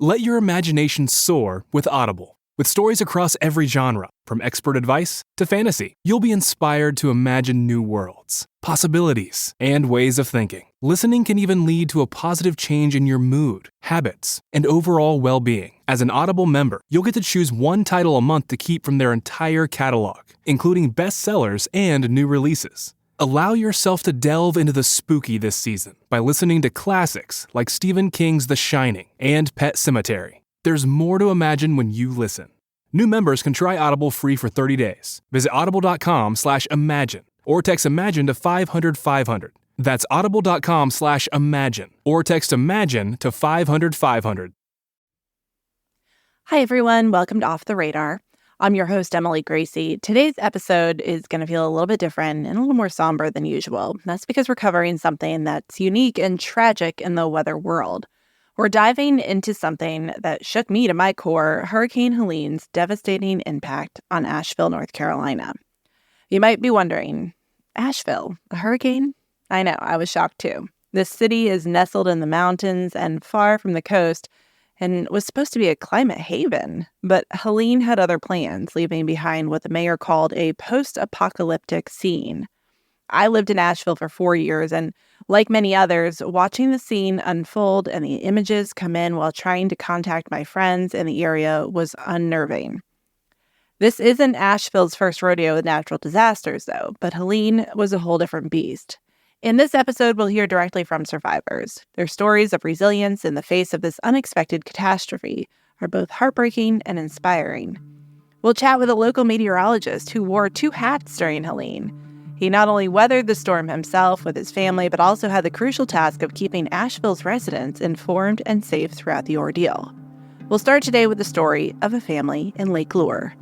Let your imagination soar with Audible. With stories across every genre, from expert advice to fantasy, you'll be inspired to imagine new worlds, possibilities, and ways of thinking. Listening can even lead to a positive change in your mood, habits, and overall well-being. As an Audible member, you'll get to choose one title a month to keep from their entire catalog, including bestsellers and new releases. Allow yourself to delve into the spooky this season by listening to classics like Stephen King's The Shining and Pet Sematary. There's more to imagine when you listen. New members can try Audible free for 30 days. Visit audible.com/imagine or text imagine to 500-500. That's audible.com/imagine or text imagine to 500-500. Hi, everyone. Welcome to Off the Radar. I'm your host, Emily Gracie. Today's episode is going to feel a little bit different and a little more somber than usual. That's because we're covering something that's unique and tragic in the weather world. We're diving into something that shook me to my core, Hurricane Helene's devastating impact on Asheville, North Carolina. You might be wondering, Asheville, a hurricane? I know, I was shocked too. This city is nestled in the mountains and far from the coast and was supposed to be a climate haven. But Helene had other plans, leaving behind what the mayor called a post-apocalyptic scene. I lived in Asheville for 4 years, and like many others, watching the scene unfold and the images come in while trying to contact my friends in the area was unnerving. This isn't Asheville's first rodeo with natural disasters, though, but Helene was a whole different beast. In this episode, we'll hear directly from survivors. Their stories of resilience in the face of this unexpected catastrophe are both heartbreaking and inspiring. We'll chat with a local meteorologist who wore 2 hats during Helene. He not only weathered the storm himself with his family, but also had the crucial task of keeping Asheville's residents informed and safe throughout the ordeal. We'll start today with the story of a family in Lake Lure.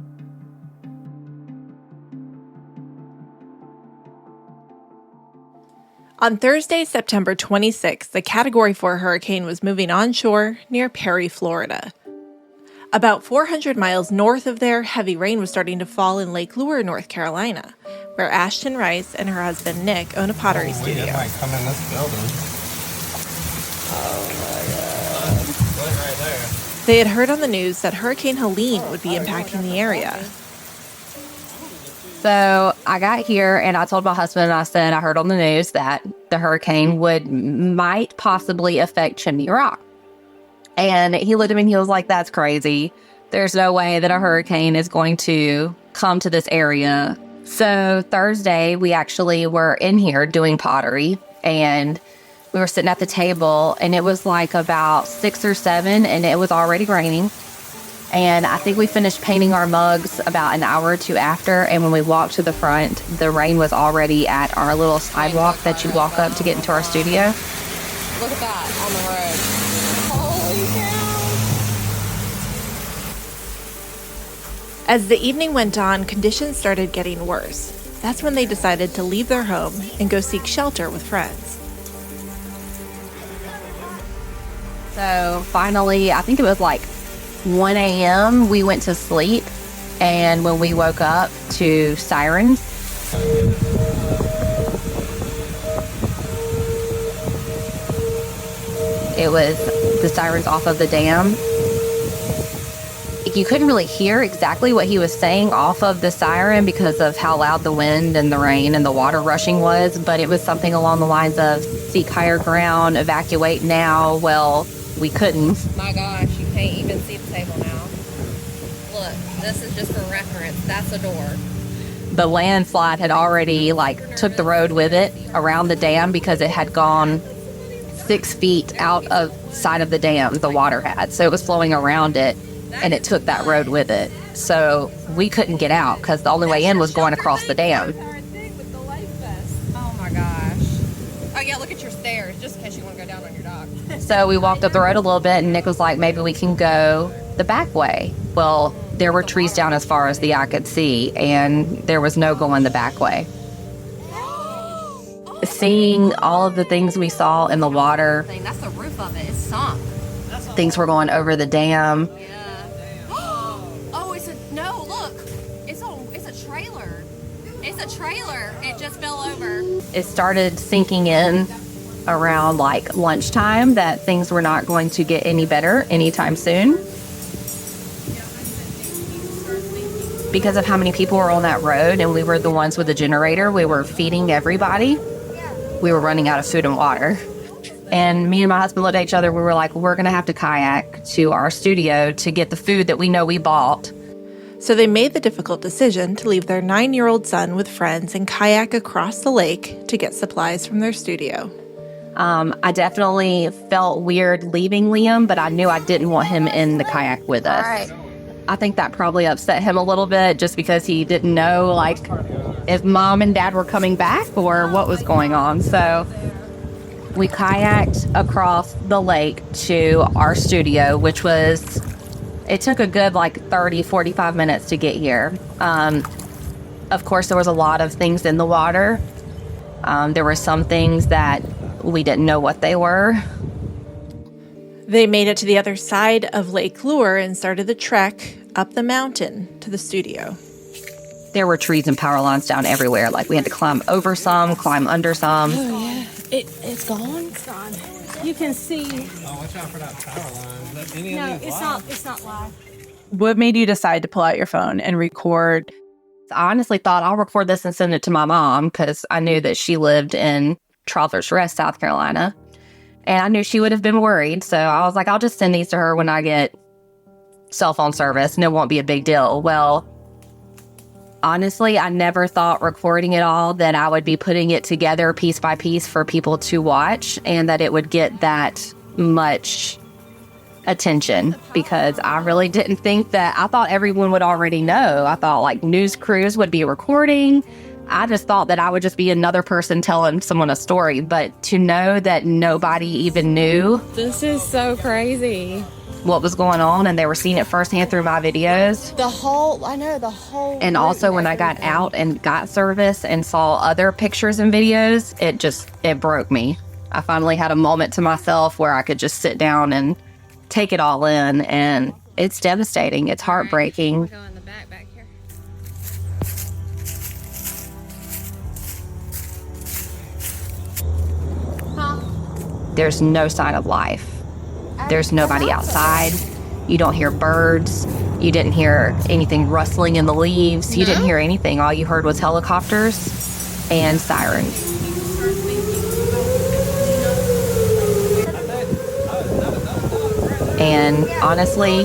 On Thursday, September 26th, the Category 4 hurricane was moving onshore near Perry, Florida. About 400 miles north of there, heavy rain was starting to fall in Lake Lure, North Carolina, where Ashton Rice and her husband Nick own a pottery studio. It might come in this building. Oh my God. Look right there. They had heard on the news that Hurricane Helene would be impacting the area. So I got here and I told my husband, I said, I heard on the news that the hurricane might possibly affect Chimney Rock. And he looked at me and he was like, that's crazy. There's no way that a hurricane is going to come to this area. So Thursday, we actually were in here doing pottery and we were sitting at the table and it was like about 6 or 7 and it was already raining. And I think we finished painting our mugs about an hour or 2 after. And when we walked to the front, the rain was already at our little sidewalk that you walk up to get into our studio. Look at that on the road. Holy cow. As the evening went on, conditions started getting worse. That's when they decided to leave their home and go seek shelter with friends. So finally, I think it was like 1 a.m. we went to sleep. And when we woke up to sirens, it was the sirens off of the dam. You couldn't really hear exactly what he was saying off of the siren because of how loud the wind and the rain and the water rushing was, but it was something along the lines of seek higher ground, evacuate now. Well, we couldn't. My gosh, you can't even see the table now. Look, this is just for reference. That's a door. The landslide had already took the road with it around the dam because it had gone 6 feet out of side of the dam, the water had. So it was flowing around it. And it took that road with it. So we couldn't get out because the only way in was going across the dam. Oh my gosh. Oh yeah, look at your stairs, just in case you want to go down on your dock. So we walked up the road a little bit and Nick was like, maybe we can go the back way. Well, there were trees down as far as the eye could see and there was no going the back way. Seeing all of the things we saw in the water. That's the roof of it. It's sunk. Things were going over the dam. It's a trailer. It just fell over. It started sinking in around like lunchtime that things were not going to get any better anytime soon. Because of how many people were on that road and we were the ones with the generator, we were feeding everybody. We were running out of food and water. And me and my husband looked at each other. We were like, we're going to have to kayak to our studio to get the food that we know we bought. So they made the difficult decision to leave their 9-year-old son with friends and kayak across the lake to get supplies from their studio. I definitely felt weird leaving Liam, but I knew I didn't want him in the kayak with us. All right. I think that probably upset him a little bit just because he didn't know, like, if mom and dad were coming back or what was going on. So we kayaked across the lake to our studio, which was, it took a good, 30, 45 minutes to get here. Of course, there was a lot of things in the water. There were some things that we didn't know what they were. They made it to the other side of Lake Lure and started the trek up the mountain to the studio. There were trees and power lines down everywhere. Like, we had to climb over some, climb under some. Oh, yeah. It's gone? It's gone. You can see. Oh, watch out for that power line. Is that any No, of these it's live? not. It's not live. What made you decide to pull out your phone and record? I honestly thought I'll record this and send it to my mom because I knew that she lived in Travelers Rest, South Carolina. And I knew she would have been worried. So I was like, I'll just send these to her when I get cell phone service and it won't be a big deal. Well, honestly, I never thought recording it all that I would be putting it together piece by piece for people to watch and that it would get that much attention, because I really didn't think that. I thought everyone would already know. I thought news crews would be recording. I just thought that I would just be another person telling someone a story, but to know that nobody even knew This is so crazy. what was going on and they were seeing it firsthand through my videos. The whole And also when I got out and got service and saw other pictures and videos, it broke me. I finally had a moment to myself where I could just sit down and take it all in, and it's devastating. It's heartbreaking. Go in the back here. There's no sign of life. There's nobody outside. You don't hear birds. You didn't hear anything rustling in the leaves. You didn't hear anything. All you heard was helicopters and sirens. And honestly,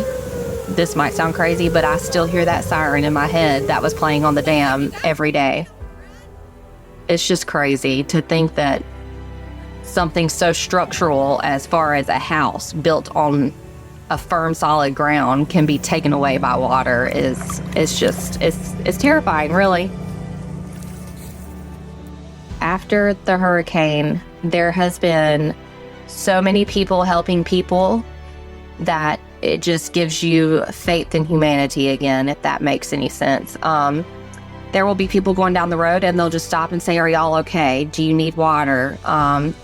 this might sound crazy, but I still hear that siren in my head that was playing on the dam every day. It's just crazy to think that something so structural as far as a house built on a firm, solid ground can be taken away by water. It's terrifying, really. After the hurricane, there has been so many people helping people that it just gives you faith in humanity again, if that makes any sense. There will be people going down the road and they'll just stop and say, are y'all okay? Do you need water?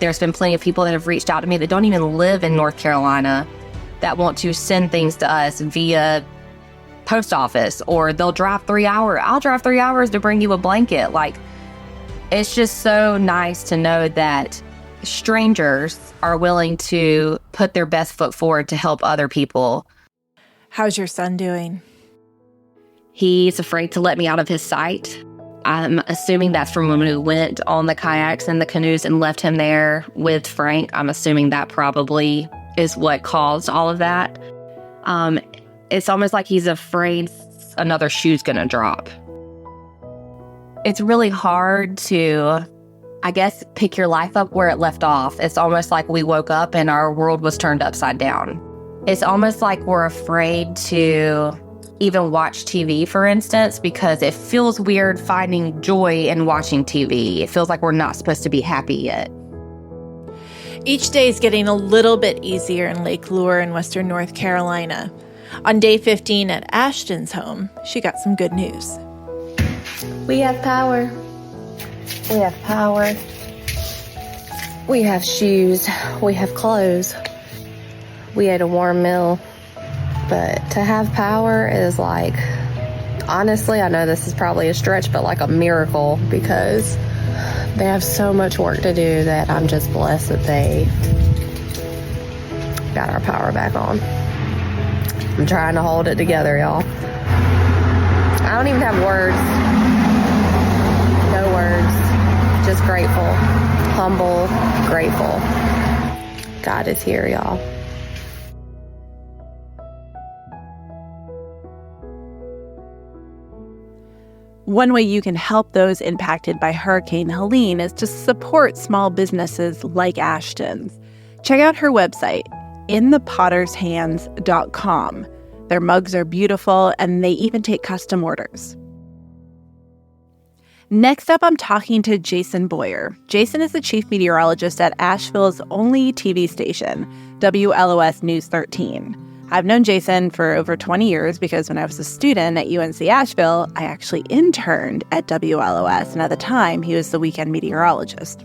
There's been plenty of people that have reached out to me that don't even live in North Carolina that want to send things to us via post office, or they'll drive 3 hours. I'll drive 3 hours to bring you a blanket. It's just so nice to know that strangers are willing to put their best foot forward to help other people. How's your son doing? He's afraid to let me out of his sight. I'm assuming that's from when we went on the kayaks and the canoes and left him there with Frank. I'm assuming that probably is what caused all of that. It's almost like he's afraid another shoe's gonna drop. It's really hard to, I guess, pick your life up where it left off. It's almost like we woke up and our world was turned upside down. It's almost like we're afraid to even watch TV, for instance, because it feels weird finding joy in watching TV. It feels like we're not supposed to be happy yet. Each day is getting a little bit easier in Lake Lure in western North Carolina. On day 15 at Ashton's home, she got some good news. We have power. We have power. We have shoes. We have clothes. We ate a warm meal. But to have power is honestly, I know this is probably a stretch, but a miracle, because they have so much work to do that I'm just blessed that they got our power back on. I'm trying to hold it together, y'all. I don't even have words. No words. Just grateful. Humble. Grateful. God is here, y'all. One way you can help those impacted by Hurricane Helene is to support small businesses like Ashton's. Check out her website, inthepottershands.com. Their mugs are beautiful, and they even take custom orders. Next up, I'm talking to Jason Boyer. Jason is the chief meteorologist at Asheville's only TV station, WLOS News 13. I've known Jason for over 20 years because when I was a student at UNC Asheville, I actually interned at WLOS, and at the time, he was the weekend meteorologist.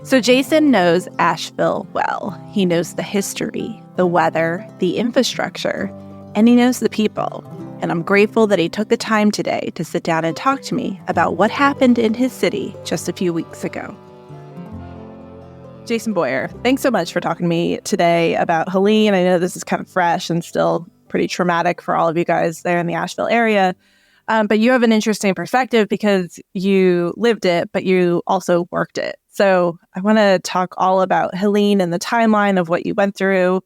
So Jason knows Asheville well. He knows the history, the weather, the infrastructure, and he knows the people. And I'm grateful that he took the time today to sit down and talk to me about what happened in his city just a few weeks ago. Jason Boyer, thanks so much for talking to me today about Helene. I know this is kind of fresh and still pretty traumatic for all of you guys there in the Asheville area. But you have an interesting perspective because you lived it, but you also worked it. So I want to talk all about Helene and the timeline of what you went through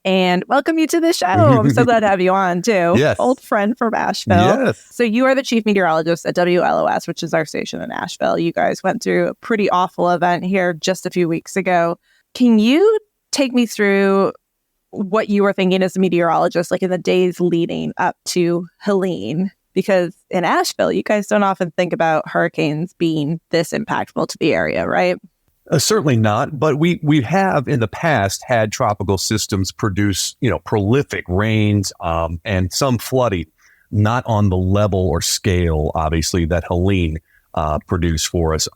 and welcome you to the show. I'm so glad to have you on too. Yes. Old friend from Asheville. Yes. So you are the chief meteorologist at WLOS, which is our station in Asheville. You guys went through a pretty awful event here just a few weeks ago. Can you take me through what you were thinking as a meteorologist, like in the days leading up to Helene? Because in Asheville, you guys don't often think about hurricanes being this impactful to the area, right? Certainly not, but we have in the past had tropical systems produce, prolific rains and some flooding, not on the level or scale, obviously, that Helene produced for us.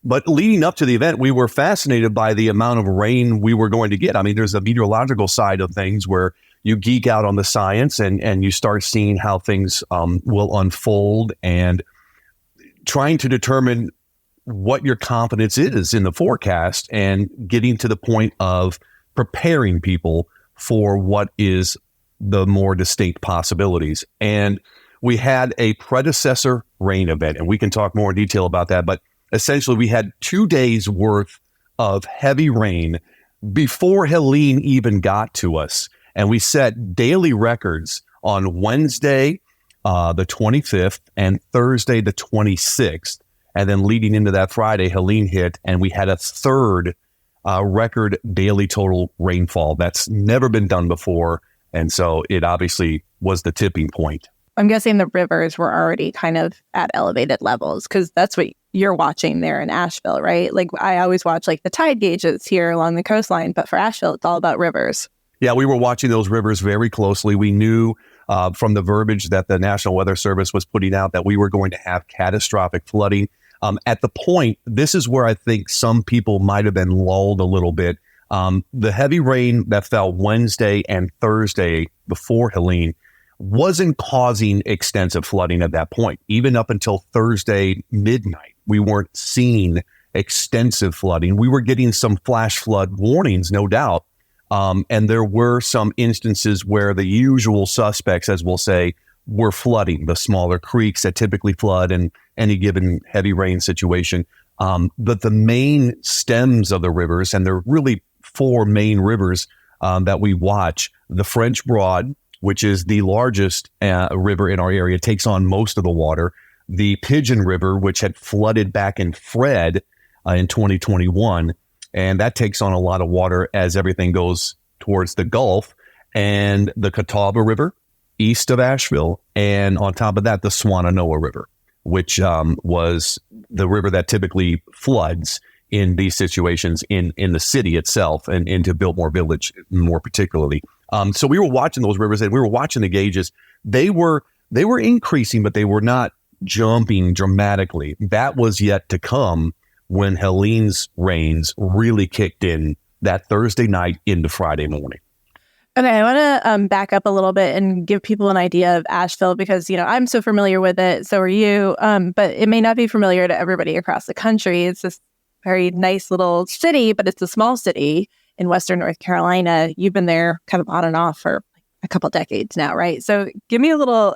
But leading up to the event, we were fascinated by the amount of rain we were going to get. I mean, there's a meteorological side of things where you geek out on the science and you start seeing how things will unfold and trying to determine what your confidence is in the forecast and getting to the point of preparing people for what is the more distinct possibilities. And we had a predecessor rain event, and we can talk more in detail about that. But essentially, we had 2 days worth of heavy rain before Helene even got to us. And we set daily records on Wednesday, the 25th, and Thursday, the 26th. And then leading into that Friday, Helene hit, and we had a third record daily total rainfall. That's never been done before. And so it obviously was the tipping point. I'm guessing the rivers were already kind of at elevated levels because that's what you're watching there in Asheville, right? Like I always watch like the tide gauges here along the coastline, but for Asheville, it's all about rivers. Yeah, we were watching those rivers very closely. We knew from the verbiage that the National Weather Service was putting out that we were going to have catastrophic flooding. At the point, this is where I think some people might have been lulled a little bit. The heavy rain that fell Wednesday and Thursday before Helene wasn't causing extensive flooding at that point. Even up until Thursday midnight, we weren't seeing extensive flooding. We were getting some flash flood warnings, no doubt. And there were some instances where the usual suspects, as we'll say, were flooding, the smaller creeks that typically flood in any given heavy rain situation. But the main stems of the rivers, and there are really 4 main rivers that we watch, the French Broad, which is the largest river in our area, takes on most of the water. The Pigeon River, which had flooded back in Fred in 2021, and that takes on a lot of water as everything goes towards the Gulf. And the Catawba River, east of Asheville, and on top of that, the Swannanoa River, which was the river that typically floods in these situations in the city itself and into Biltmore Village more particularly. So we were watching those rivers and we were watching the gauges. They were increasing, but they were not jumping dramatically. That was yet to come when Helene's rains really kicked in that Thursday night into Friday morning. Okay, I want to back up a little bit and give people an idea of Asheville because, I'm so familiar with it. So are you. But it may not be familiar to everybody across the country. It's this very nice little city, but it's a small city in Western North Carolina. You've been there kind of on and off for a couple decades now, right? So give me a little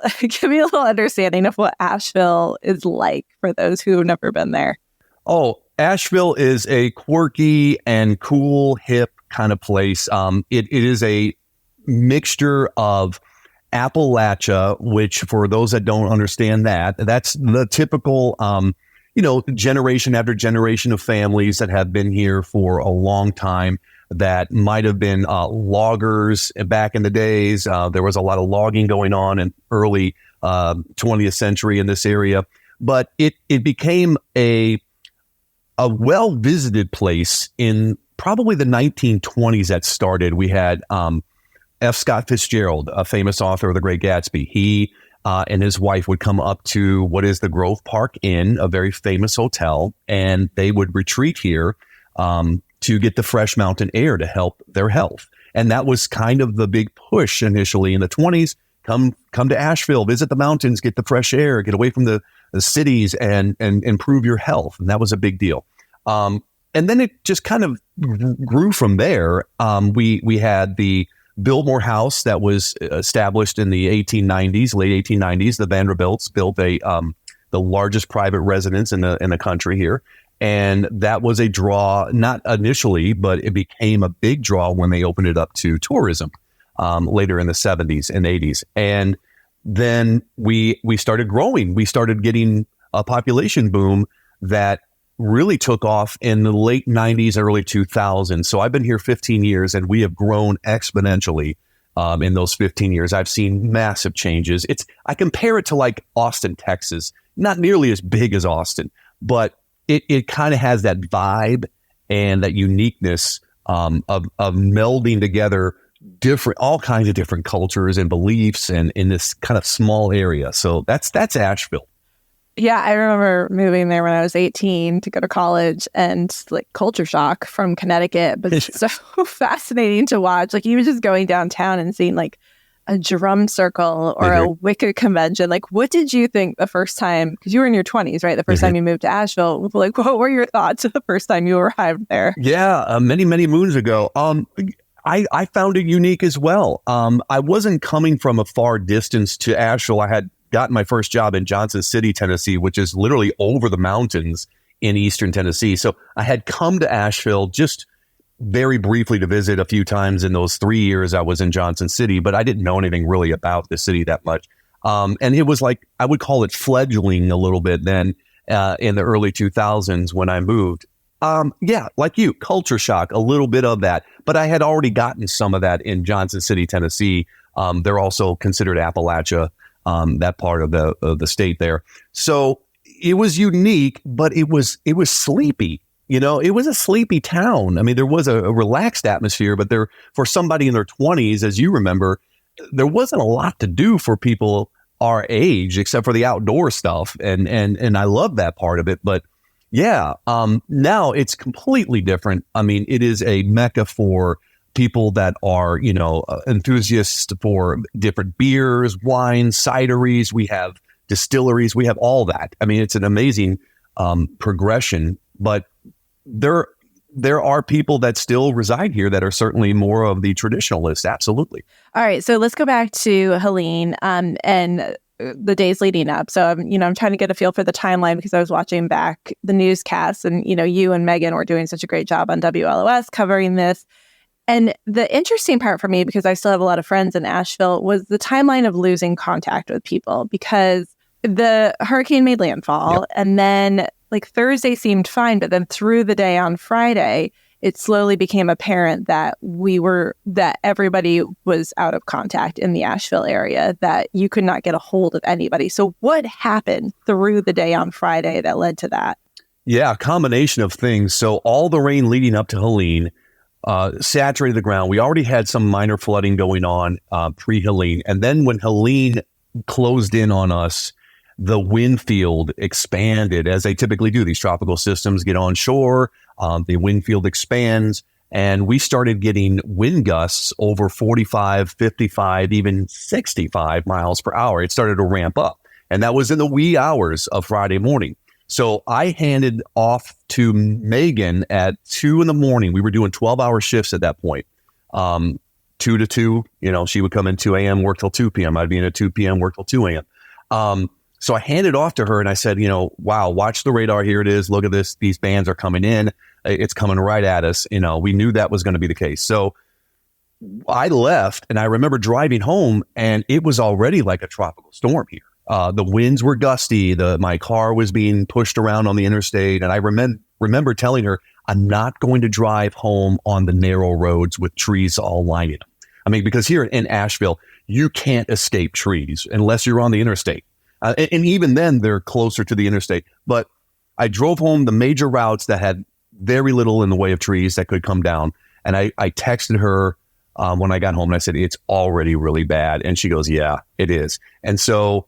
understanding of what Asheville is like for those who have never been there. Oh, Asheville is a quirky and cool, hip kind of place. It is a mixture of Appalachia, which for those that don't understand that's the typical, generation after generation of families that have been here for a long time that might have been loggers back in the days. There was a lot of logging going on in early 20th century in this area, but it became a well-visited place in probably the 1920s that started. We had F. Scott Fitzgerald, a famous author of The Great Gatsby. He and his wife would come up to what is the Grove Park Inn, a very famous hotel, and they would retreat here to get the fresh mountain air to help their health. And that was kind of the big push initially in the 20s. Come to Asheville, visit the mountains, get the fresh air, get away from the cities and improve your health. And that was a big deal. And then it just kind of grew from there. We had the Biltmore House that was established in the 1890s, late 1890s. The Vanderbilts built the largest private residence in the country here. And that was a draw, not initially, but it became a big draw when they opened it up to tourism later in the 70s and 80s. And then we started growing. We started getting a population boom that really took off in the late 90s, early 2000s. So I've been here 15 years and we have grown exponentially in those 15 years. I've seen massive changes. I compare it to like Austin, Texas, not nearly as big as Austin, but it kind of has that vibe and that uniqueness of melding together all kinds of different cultures and beliefs and in this kind of small area. So that's Asheville. Yeah, I remember moving there when I was 18 to go to college and like culture shock from Connecticut, but it's so fascinating to watch. Like even just going downtown and seeing like a drum circle or a Wicca convention. Like what did you think the first time, because you were in your 20s, right? The first time you moved to Asheville, like what were your thoughts the first time you arrived there? Yeah, many, many moons ago. I found it unique as well. I wasn't coming from a far distance to Asheville. I had gotten my first job in Johnson City, Tennessee, which is literally over the mountains in eastern Tennessee. So I had come to Asheville just very briefly to visit a few times in those 3 years I was in Johnson City, but I didn't know anything really about the city that much. And it was like, I would call it fledgling a little bit then in the early 2000s when I moved. Yeah, like you, culture shock, a little bit of that. But I had already gotten some of that in Johnson City, Tennessee. They're also considered Appalachia, that part of the state there. So it was unique, but it was sleepy. It was a sleepy town. I mean, there was a relaxed atmosphere, but for somebody in their 20s, as you remember, there wasn't a lot to do for people our age, except for the outdoor stuff. And I love that part of it. But yeah, now it's completely different. I mean, it is a mecca for people that are, enthusiasts for different beers, wines, cideries. We have distilleries. We have all that. I mean, it's an amazing progression, but there are people that still reside here that are certainly more of the traditionalists. Absolutely. All right. So let's go back to Helene and the days leading up. So, I'm trying to get a feel for the timeline because I was watching back the newscasts and, you and Megan were doing such a great job on WLOS covering this. And the interesting part for me, because I still have a lot of friends in Asheville, was the timeline of losing contact with people because the hurricane made landfall and then like Thursday seemed fine, but then through the day on Friday, it slowly became apparent that everybody was out of contact in the Asheville area, that you could not get a hold of anybody. So what happened through the day on Friday that led to that? Yeah, a combination of things. So all the rain leading up to Helene saturated the ground. We already had some minor flooding going on pre-Helene. And then when Helene closed in on us, the wind field expanded as they typically do. These tropical systems get on shore, the wind field expands, And we started getting wind gusts over 45, 55, even 65 miles per hour. It started to ramp up. And that was in the wee hours of Friday morning. So I handed off to Megan at 2 in the morning. We were doing 12-hour shifts at that point. 2 to 2, she would come in 2 a.m., work till 2 p.m. I'd be in at 2 p.m., work till 2 a.m. So I handed off to her and I said, wow, watch the radar. Here it is. Look at this. These bands are coming in. It's coming right at us. We knew that was going to be the case. So I left and I remember driving home and it was already like a tropical storm here. The winds were gusty. My car was being pushed around on the interstate. And I remember telling her, I'm not going to drive home on the narrow roads with trees all lining them. I mean, because here in Asheville, you can't escape trees unless you're on the interstate. And even then, they're closer to the interstate. But I drove home the major routes that had very little in the way of trees that could come down. And I texted her when I got home and I said, it's already really bad. And she goes, yeah, it is. And so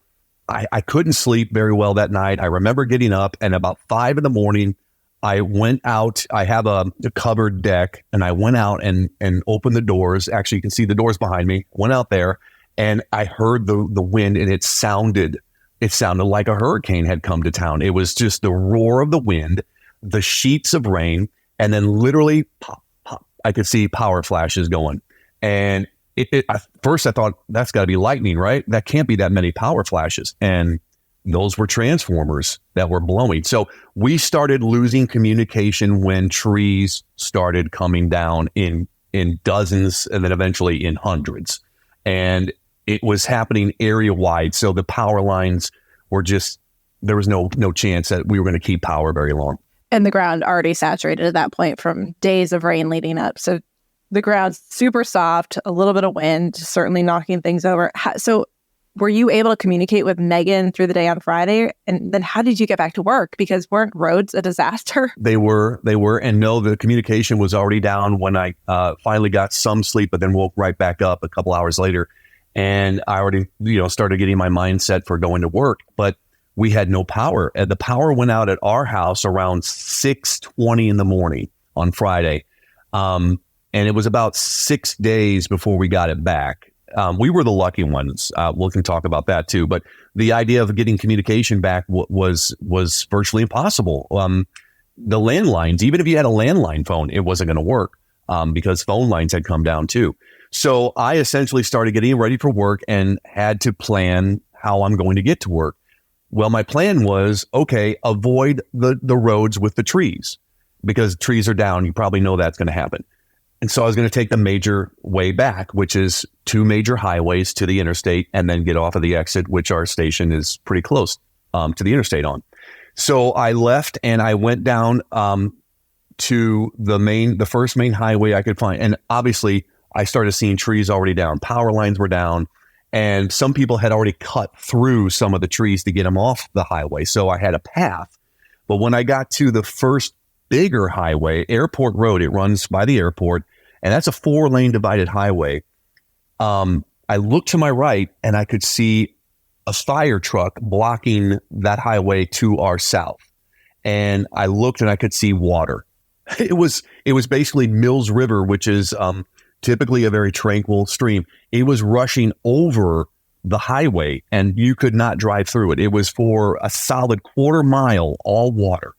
I couldn't sleep very well that night. I remember getting up and about 5 in the morning, I went out. I have a covered deck and I went out and opened the doors. Actually, you can see the doors behind me. Went out there and I heard the wind and it sounded like a hurricane had come to town. It was just the roar of the wind, the sheets of rain, and then literally pop, pop. I could see power flashes going. And at first I thought that's got to be lightning, right? That can't be that many power flashes. And those were transformers that were blowing. So we started losing communication when trees started coming down in dozens and then eventually in hundreds. And it was happening area wide. So the power lines were there was no chance that we were going to keep power very long. And the ground already saturated at that point from days of rain leading up. So the ground's super soft, a little bit of wind, certainly knocking things over. So were you able to communicate with Megan through the day on Friday? And then how did you get back to work? Because weren't roads a disaster? They were. And no, the communication was already down when I finally got some sleep, but then woke right back up a couple hours later. And I already, started getting my mindset for going to work, but we had no power. The power went out at our house around 6:20 in the morning on Friday. And it was about 6 days before we got it back. We were the lucky ones. We can talk about that too. But the idea of getting communication back was virtually impossible. The landlines, even if you had a landline phone, it wasn't going to work because phone lines had come down too. So I essentially started getting ready for work and had to plan how I'm going to get to work. Well, my plan was, okay, avoid the roads with the trees because trees are down. You probably know that's going to happen. And so I was going to take the major way back, which is 2 major highways to the interstate and then get off of the exit, which our station is pretty close to the interstate on. So I left and I went down to the first main highway I could find. And obviously I started seeing trees already down. Power lines were down and some people had already cut through some of the trees to get them off the highway. So I had a path. But when I got to the first bigger highway, Airport Road, it runs by the airport, and that's a 4-lane divided highway. I looked to my right and I could see a fire truck blocking that highway to our south. And I looked and I could see water. It was basically Mills River, which is typically a very tranquil stream. It was rushing over the highway and you could not drive through it. It was for a solid 1/4 mile, all water.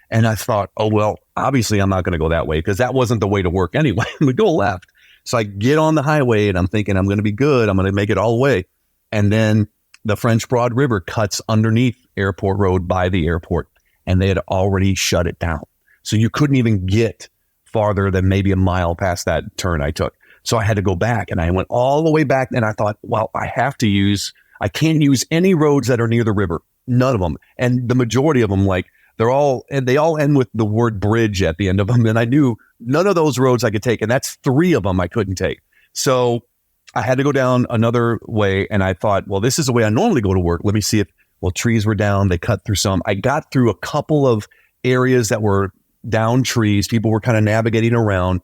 And I thought, oh, well, obviously I'm not going to go that way because that wasn't the way to work anyway. We go left. So I get on the highway and I'm thinking I'm going to be good. I'm going to make it all the way. And then the French Broad River cuts underneath Airport Road by the airport and they had already shut it down. So you couldn't even get farther than maybe a mile past that turn I took. So I had to go back and I went all the way back and I thought, well, I can't use any roads that are near the river. None of them. And the majority of them, they all end with the word bridge at the end of them. And I knew none of those roads I could take. And that's 3 of them I couldn't take. So I had to go down another way. And I thought, well, this is the way I normally go to work. Let me see if, trees were down. They cut through some. I got through a couple of areas that were down trees. People were kind of navigating around.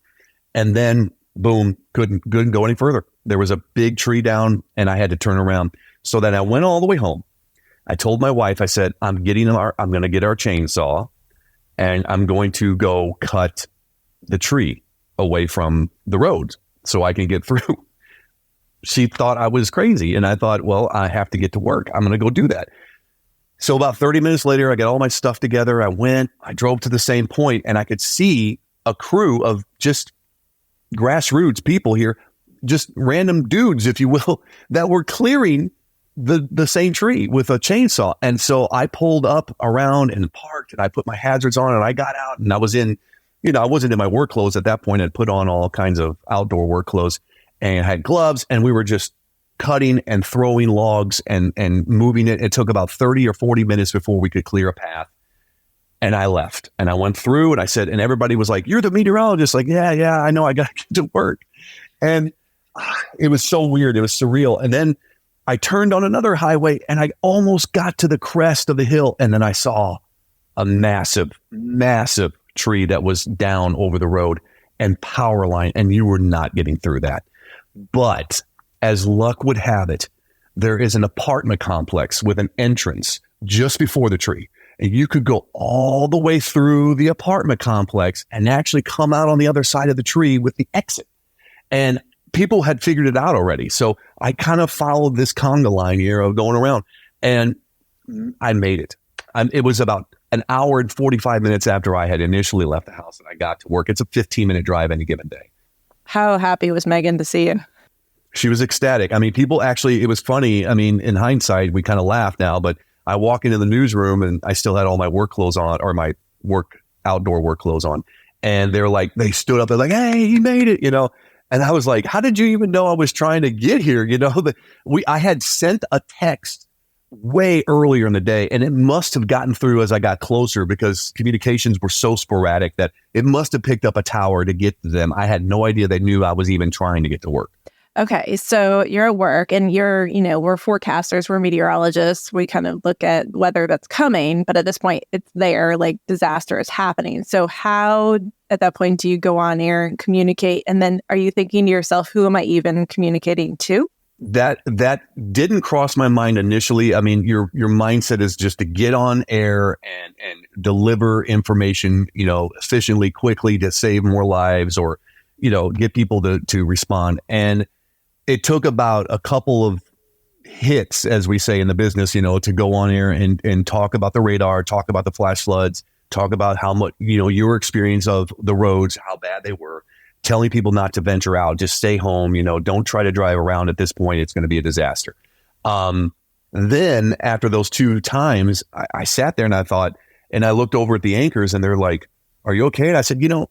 And then, boom, couldn't go any further. There was a big tree down and I had to turn around. So then I went all the way home. I told my wife, I said, I'm going to get our chainsaw and I'm going to go cut the tree away from the road so I can get through. She thought I was crazy. And I thought, well, I have to get to work. I'm going to go do that. So about 30 minutes later, I got all my stuff together. I drove to the same point, and I could see a crew of just grassroots people here, just random dudes, if you will, that were clearing the same tree with a chainsaw. And so I pulled up around and parked, and I put my hazards on, and I got out, and I was in, I wasn't in my work clothes at that point. I'd put on all kinds of outdoor work clothes and had gloves, and we were just cutting and throwing logs and moving it. It took about 30 or 40 minutes before we could clear a path. And I left, and I went through, and I said, and everybody was like, "You're the meteorologist." Like, yeah, I know, I got to get to work. And it was so weird. It was surreal. And then I turned on another highway, and I almost got to the crest of the hill. And then I saw a massive, massive tree that was down over the road and power line. And you were not getting through that. But as luck would have it, there is an apartment complex with an entrance just before the tree. And you could go all the way through the apartment complex and actually come out on the other side of the tree with the exit. And people had figured it out already. So I kind of followed this conga line here of going around, and I made it. It was about an hour and 45 minutes after I had initially left the house and I got to work. It's a 15-minute drive any given day. How happy was Megan to see you? She was ecstatic. I mean, people actually, it was funny. I mean, in hindsight, we kind of laugh now, but I walk into the newsroom and I still had all my work clothes on, or my outdoor work clothes on. And they're like, they stood up, they're like, "Hey, he made it," And I was like, "How did you even know I was trying to get here?" I had sent a text way earlier in the day, and it must have gotten through as I got closer because communications were so sporadic that it must have picked up a tower to get to them. I had no idea they knew I was even trying to get to work. Okay, so you're at work and we're forecasters, we're meteorologists. We kind of look at weather that's coming, but at this point it's there, like disaster is happening. So how at that point do you go on air and communicate? And then are you thinking to yourself, who am I even communicating to? That didn't cross my mind initially. I mean, your mindset is just to get on air and deliver information, efficiently, quickly to save more lives or, get people to respond. And it took about a couple of hits, as we say in the business, to go on air and talk about the radar, talk about the flash floods, talk about how much, your experience of the roads, how bad they were, telling people not to venture out, just stay home, don't try to drive around at this point. It's going to be a disaster. Then after those two times, I sat there and I thought, and I looked over at the anchors and they're like, "Are you okay?" And I said, "Who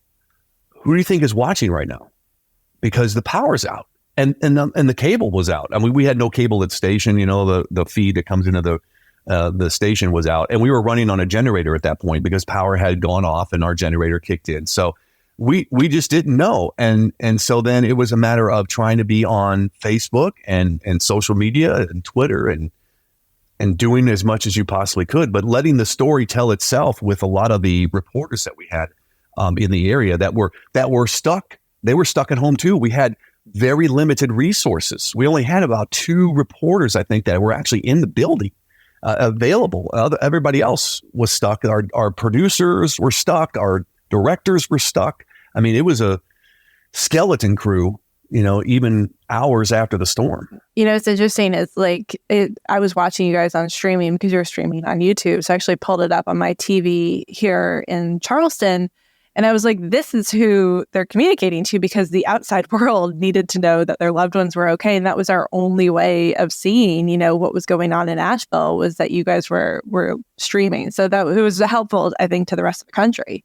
do you think is watching right now? Because the power's out. And the cable was out. I mean, we had no cable at the station. The feed that comes into the station was out, and we were running on a generator at that point because power had gone off and our generator kicked in. So we just didn't know, and so then it was a matter of trying to be on Facebook and social media and Twitter and doing as much as you possibly could, but letting the story tell itself with a lot of the reporters that we had in the area that were stuck. They were stuck at home too. We had very limited resources. We only had about 2 reporters, I think, that were actually in the building available. Everybody else was stuck. Our producers were stuck. Our directors were stuck. I mean, it was a skeleton crew, even hours after the storm. It's interesting. It's like I was watching you guys on streaming because you're streaming on YouTube. So I actually pulled it up on my TV here in Charleston. And I was like, this is who they're communicating to because the outside world needed to know that their loved ones were okay. And that was our only way of seeing, what was going on in Asheville was that you guys were streaming. So that it was helpful, I think, to the rest of the country.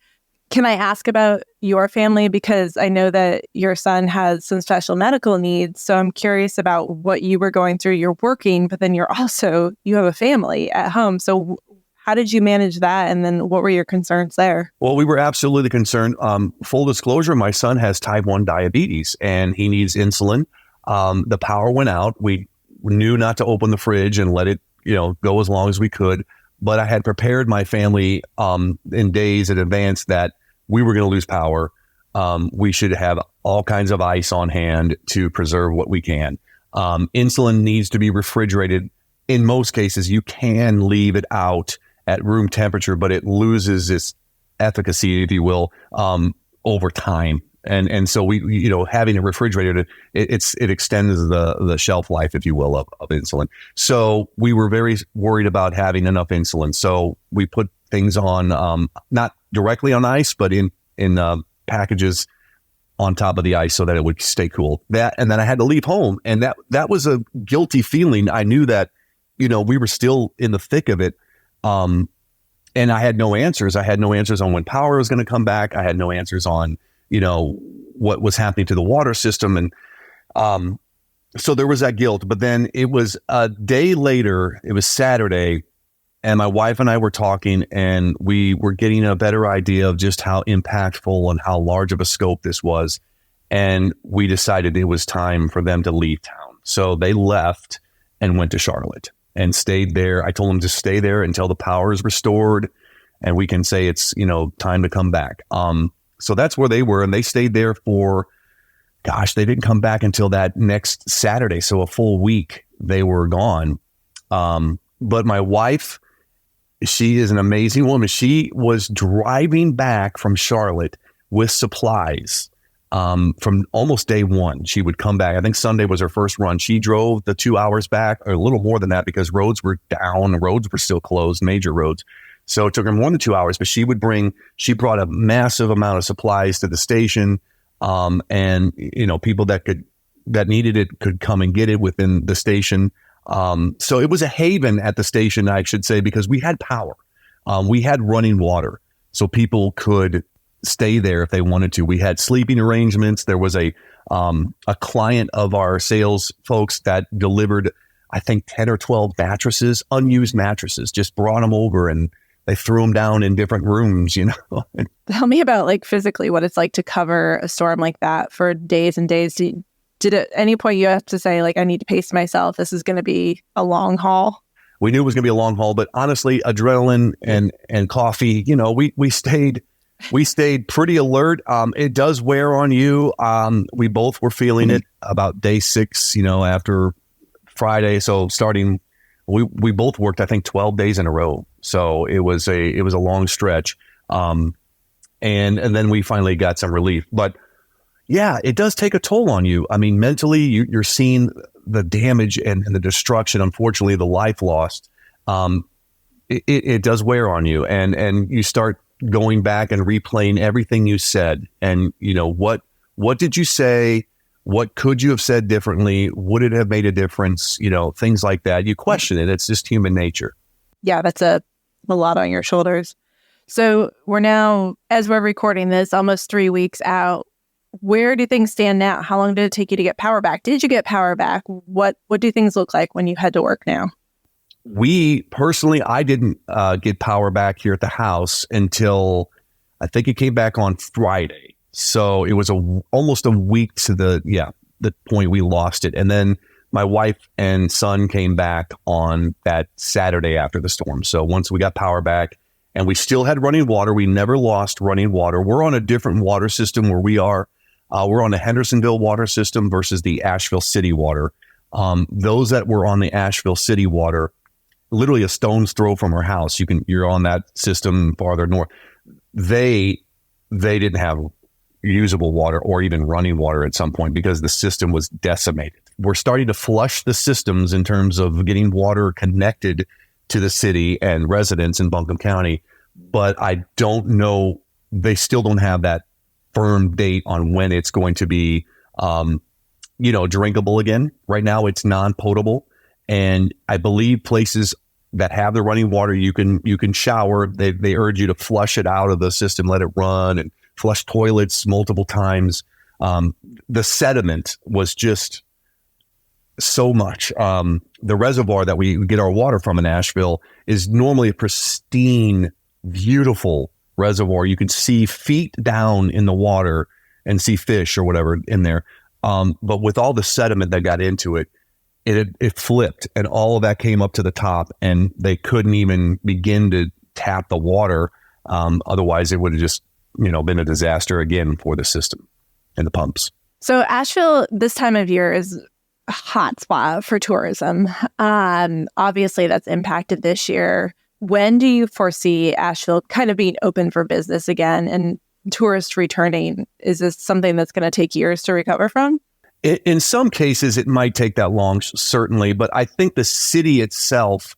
Can I ask about your family? Because I know that your son has some special medical needs. So I'm curious about what you were going through. You're working, but then you have a family at home. So how did you manage that? And then what were your concerns there? Well, we were absolutely concerned. Full disclosure, my son has type 1 diabetes and he needs insulin. The power went out. We knew not to open the fridge and let it, go as long as we could. But I had prepared my family in days in advance that we were going to lose power. We should have all kinds of ice on hand to preserve what we can. Insulin needs to be refrigerated. In most cases, you can leave it out at room temperature, but it loses its efficacy, if you will, over time. And so having a refrigerator, it extends the shelf life, if you will, of insulin. So we were very worried about having enough insulin. So we put things on, not directly on ice, but in packages on top of the ice so that it would stay cool. And then I had to leave home, and that was a guilty feeling. I knew that, we were still in the thick of it. And I had no answers. I had no answers on when power was going to come back. I had no answers on, what was happening to the water system. And so there was that guilt. But then it was a day later, it was Saturday, and my wife and I were talking, and we were getting a better idea of just how impactful and how large of a scope this was. And we decided it was time for them to leave town. So they left and went to Charlotte and stayed there. I told them to stay there until the power is restored and we can say it's, time to come back. So that's where they were. And they stayed there for, they didn't come back until that next Saturday. So a full week they were gone. But my wife, she is an amazing woman. She was driving back from Charlotte with supplies from almost day one. She would come back. I think Sunday was her first run. She drove the 2 hours back, or a little more than that, because roads were down. The roads were still closed, major roads. So it took her more than 2 hours, but she brought a massive amount of supplies to the station. And people that needed it could come and get it within the station. So it was a haven at the station, I should say, because we had power. We had running water, so people could stay there if they wanted to. We had sleeping arrangements. There was a client of our sales folks that delivered, I think, 10 or 12 mattresses, unused mattresses, just brought them over and they threw them down in different rooms, Tell me about physically what it's like to cover a storm like that for days and days. Did at any point you have to say, I need to pace myself? This is going to be a long haul? We knew it was going to be a long haul, but honestly, adrenaline and coffee, we stayed pretty alert. It does wear on you. We both were feeling it about day 6, after Friday. So we both worked, I think, 12 days in a row. So it was a long stretch. And then we finally got some relief, but yeah, it does take a toll on you. I mean, mentally, you're seeing the damage and the destruction, unfortunately, the life lost. It does wear on you, and you start going back and replaying everything you said. And, what did you say? What could you have said differently? Would it have made a difference? Things like that. You question it. It's just human nature. Yeah, that's a lot on your shoulders. So we're now, as we're recording this, almost 3 weeks out. Where do things stand now? How long did it take you to get power back? Did you get power back? What do things look like when you head to work now? I didn't get power back here at the house until I think it came back on Friday. So it was almost a week to the point we lost it. And then my wife and son came back on that Saturday after the storm. So once we got power back, and we still had running water, we never lost running water. We're on a different water system where we are. We're on the Hendersonville water system versus the Asheville City water. Those that were on the Asheville City water, literally a stone's throw from our house, you're on that system farther north. They didn't have usable water or even running water at some point because the system was decimated. We're starting to flush the systems in terms of getting water connected to the city and residents in Buncombe County, but I don't know. They still don't have that firm date on when it's going to be, drinkable again. Right now, it's non-potable, and I believe places that have the running water, you can shower. They urge you to flush it out of the system, let it run, and flush toilets multiple times. The sediment was just so much. The reservoir that we get our water from in Asheville is normally a pristine, beautiful reservoir. You can see feet down in the water and see fish or whatever in there. But with all the sediment that got into it, it flipped, and all of that came up to the top, and they couldn't even begin to tap the water. Otherwise, it would have just been a disaster again for the system and the pumps. So Asheville this time of year is a hot spot for tourism. Obviously, that's impacted this year. When do you foresee Asheville kind of being open for business again? And tourists returning, is this something that's going to take years to recover from? In some cases, it might take that long, certainly, but I think the city itself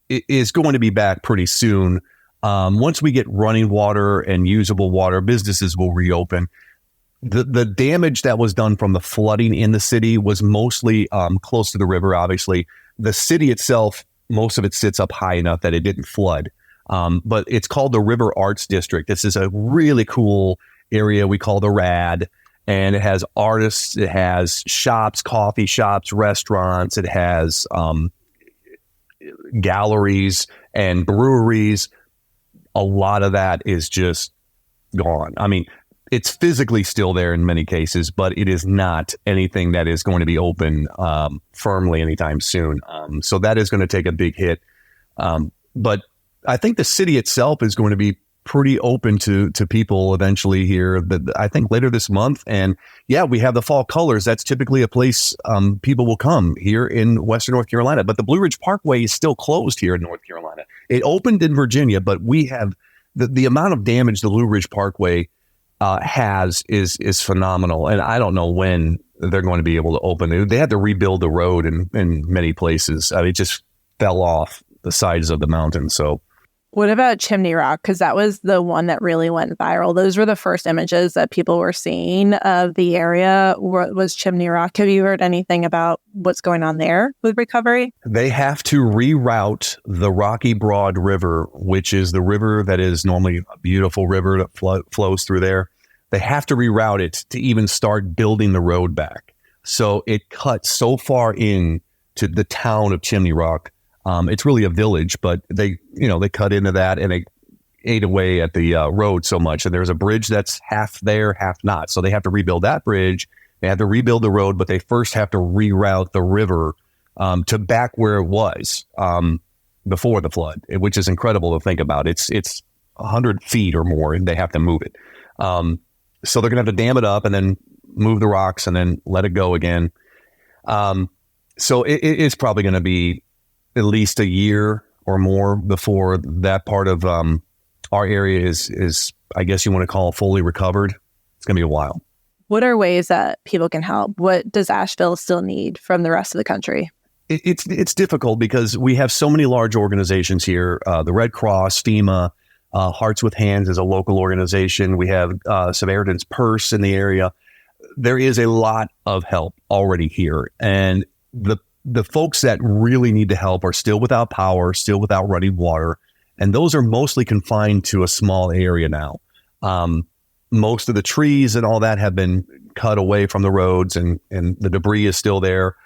is going to be back pretty soon. Once we get running water and usable water, businesses will reopen. The damage that was done from the flooding in the city was mostly close to the river, obviously. The city itself, most of it sits up high enough that it didn't flood. But it's called the River Arts District. This is a really cool area we call the RAD. And it has artists, it has shops, coffee shops, restaurants, it has galleries and breweries. A lot of that is just gone. I mean, it's physically still there in many cases, but it is not anything that is going to be open firmly anytime soon. So that is going to take a big hit. But I think the city itself is going to be pretty open to people eventually here, I think later this month. And yeah, we have the fall colors. That's typically a place people will come here in Western North Carolina. But the Blue Ridge Parkway is still closed here in North Carolina. It opened in Virginia, but we have the amount of damage the Blue Ridge Parkway has is phenomenal. And I don't know when they're going to be able to open. They had to rebuild the road in many places. It just fell off the sides of the mountain. So what about Chimney Rock? Because that was the one that really went viral. Those were the first images that people were seeing of the area was Chimney Rock. Have you heard anything about what's going on there with recovery? They have to reroute the Rocky Broad River, which is the river that is normally a beautiful river that flows through there. They have to reroute it to even start building the road back. So it cuts so far in to the town of Chimney Rock. It's really a village, but they cut into that and they ate away at the road so much. And there's a bridge that's half there, half not. So they have to rebuild that bridge. They have to rebuild the road, but they first have to reroute the river to back where it was before the flood, which is incredible to think about. It's 100 feet or more, and they have to move it. So they're going to have to dam it up and then move the rocks and then let it go again. So it's probably going to be at least a year or more before that part of our area is, I guess you want to call fully recovered. It's going to be a while. What are ways that people can help? What does Asheville still need from the rest of the country? It's difficult because we have so many large organizations here. The Red Cross, FEMA, Hearts with Hands is a local organization. We have Samaritan's Purse in the area. There is a lot of help already here. And the folks that really need the help are still without power, still without running water. And those are mostly confined to a small area now. Most of the trees and all that have been cut away from the roads and the debris is still there.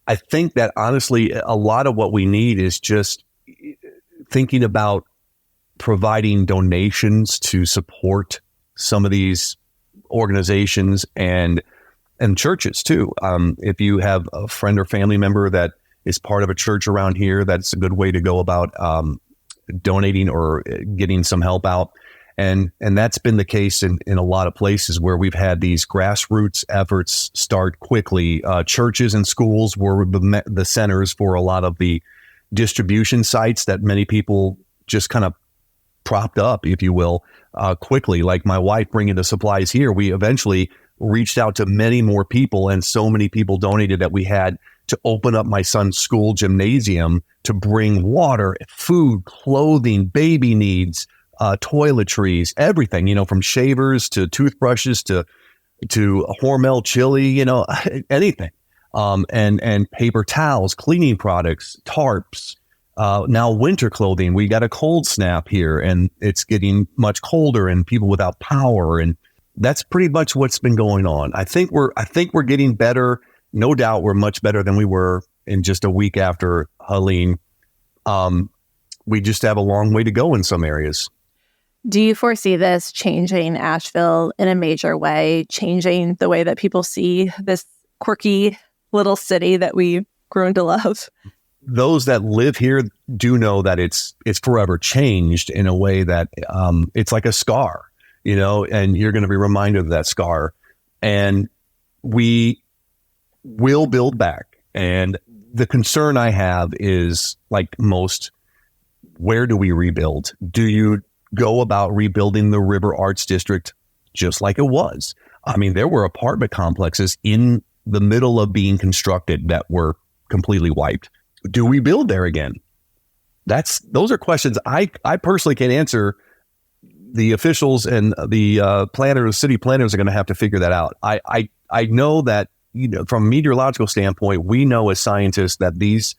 I think that honestly, a lot of what we need is just thinking about providing donations to support some of these organizations and churches too. If you have a friend or family member that is part of a church around here, that's a good way to go about donating or getting some help out. And that's been the case in a lot of places where we've had these grassroots efforts start quickly. Churches and schools were the centers for a lot of the distribution sites that many people just kind of propped up, if you will, quickly. Like my wife bringing the supplies here, we eventually reached out to many more people, and so many people donated that we had to open up my son's school gymnasium to bring water, food, clothing, baby needs, toiletries, everything, from shavers to toothbrushes to Hormel chili, anything. And paper towels, cleaning products, tarps, now winter clothing. We got a cold snap here and it's getting much colder and people without power, and that's pretty much what's been going on. I think we're getting better. No doubt we're much better than we were in just a week after Helene. We just have a long way to go in some areas. Do you foresee this changing Asheville in a major way, changing the way that people see this quirky little city that we've grown to love? Those that live here do know that it's forever changed in a way that it's like a scar. And you're going to be reminded of that scar. And we will build back. And the concern I have is, like most, where do we rebuild? Do you go about rebuilding the River Arts District just like it was. I mean, there were apartment complexes in the middle of being constructed that were completely wiped. Do we build there again? Those are questions I personally can't answer. The officials and the city planners are going to have to figure that out. I know that, from a meteorological standpoint, we know as scientists that these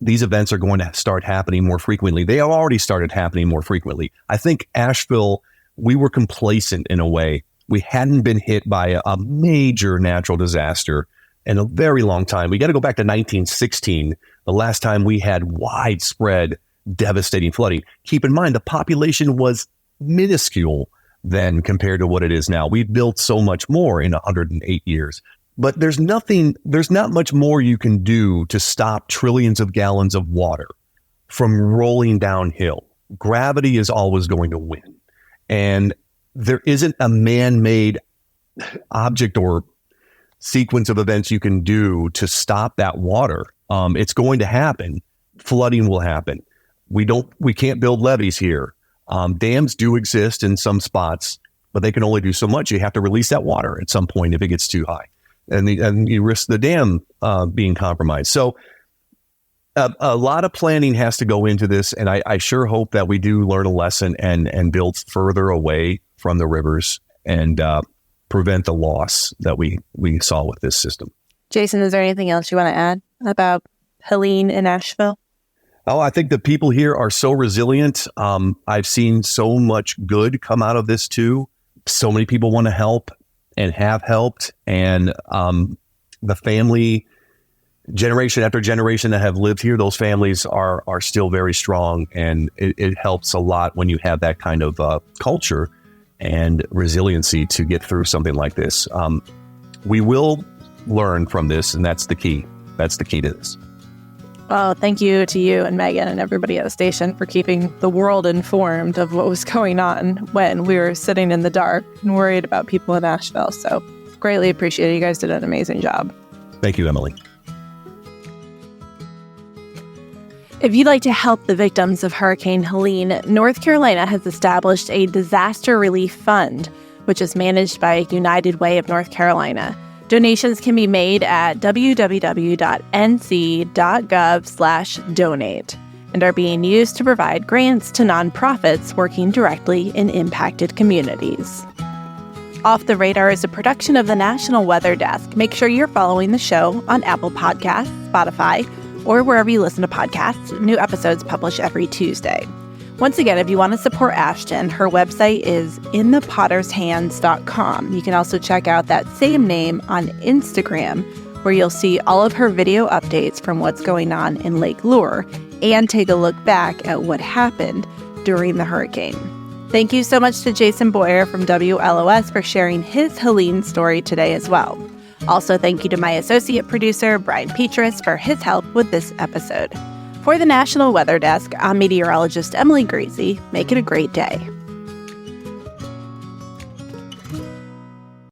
events are going to start happening more frequently. They have already started happening more frequently. I think Asheville, we were complacent in a way. We hadn't been hit by a major natural disaster in a very long time. We got to go back to 1916, the last time we had widespread, devastating flooding. Keep in mind, the population was minuscule then compared to what it is now. We've built so much more in 108 years. But there's not much more you can do to stop trillions of gallons of water from rolling downhill. Gravity is always going to win. And there isn't a man-made object or sequence of events you can do to stop that water. It's going to happen. Flooding will happen. We can't build levees here. Dams do exist in some spots, but they can only do so much. You have to release that water at some point if it gets too high, and you risk the dam being compromised. So a lot of planning has to go into this, and I sure hope that we do learn a lesson and build further away from the rivers and prevent the loss that we saw with this system. Jason, is there anything else you want to add about Helene in Asheville? Oh, I think the people here are so resilient. I've seen so much good come out of this too. So many people want to help and have helped. And the family, generation after generation that have lived here, those families are still very strong. And it helps a lot when you have that kind of culture and resiliency to get through something like this. We will learn from this, and that's the key. That's the key to this. Well, thank you to you and Megan and everybody at the station for keeping the world informed of what was going on when we were sitting in the dark and worried about people in Asheville. So greatly appreciate it. You guys did an amazing job. Thank you, Emily. If you'd like to help the victims of Hurricane Helene, North Carolina has established a disaster relief fund, which is managed by United Way of North Carolina. Donations can be made at www.nc.gov/donate and are being used to provide grants to nonprofits working directly in impacted communities. Off the Radar is a production of the National Weather Desk. Make sure you're following the show on Apple Podcasts, Spotify, or wherever you listen to podcasts. New episodes publish every Tuesday. Once again, if you want to support Ashton, her website is inthepottershands.com. You can also check out that same name on Instagram, where you'll see all of her video updates from what's going on in Lake Lure and take a look back at what happened during the hurricane. Thank you so much to Jason Boyer from WLOS for sharing his Helene story today as well. Also, thank you to my associate producer, Brian Petras, for his help with this episode. For the National Weather Desk, I'm meteorologist Emily Greasy. Make it a great day.